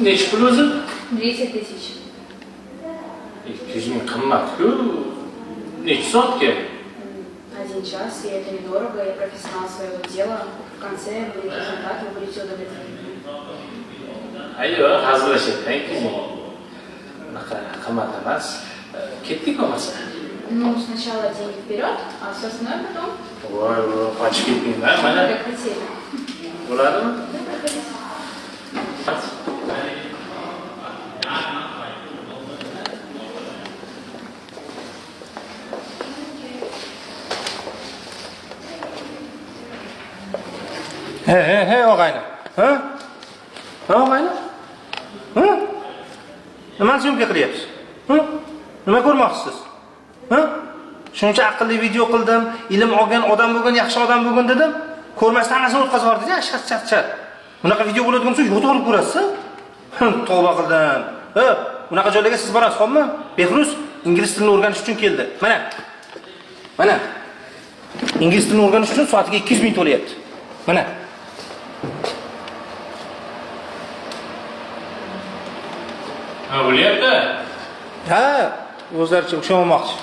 Nechi pul o'zi? 200 000. 200 ming qimmat-ku. Nechi soatga? 1 час, и это недорого, я профессионал своего дела. В конце будет результат, вы будете удовлетворены. Ayyo, hazillashyapman 200 ming. Bunaqa qimmat emas. Ketdik bo'lmasa. Ну, сначала деньги вперед, а все остальное потом. Voy, qochib ketdinglar, mana. Как хотели. Bo'ladimi? Да, проходите. He og'ayni. Ha? Ha og'ayni? Ha? Nima syomka qilyapsiz? Ha? Nima ko'rmoqchisiz? Ha? Shuncha aqlli video qildim, ilm olgan odam bo'lgan, yaxshi odam bo'lgan dedim. Ko'rmasdan hammasi o'tkazib yubordi-ya, chat. Bunaqa video bo'ladigan bo'lsa, yo'q to'g'ri ko'rasiz. Tavba qildim. Ha, bunaqa joylarga siz borasiz, xo'pmi? Behruz ingliz tilini o'rganish uchun keldi. Mana. Ingliz tilini o'rganish uchun soatiga 200 ming to'layapti. Mana. Ha, bo'lyapti. Ha, o'zlaricha o'xshamoqchi.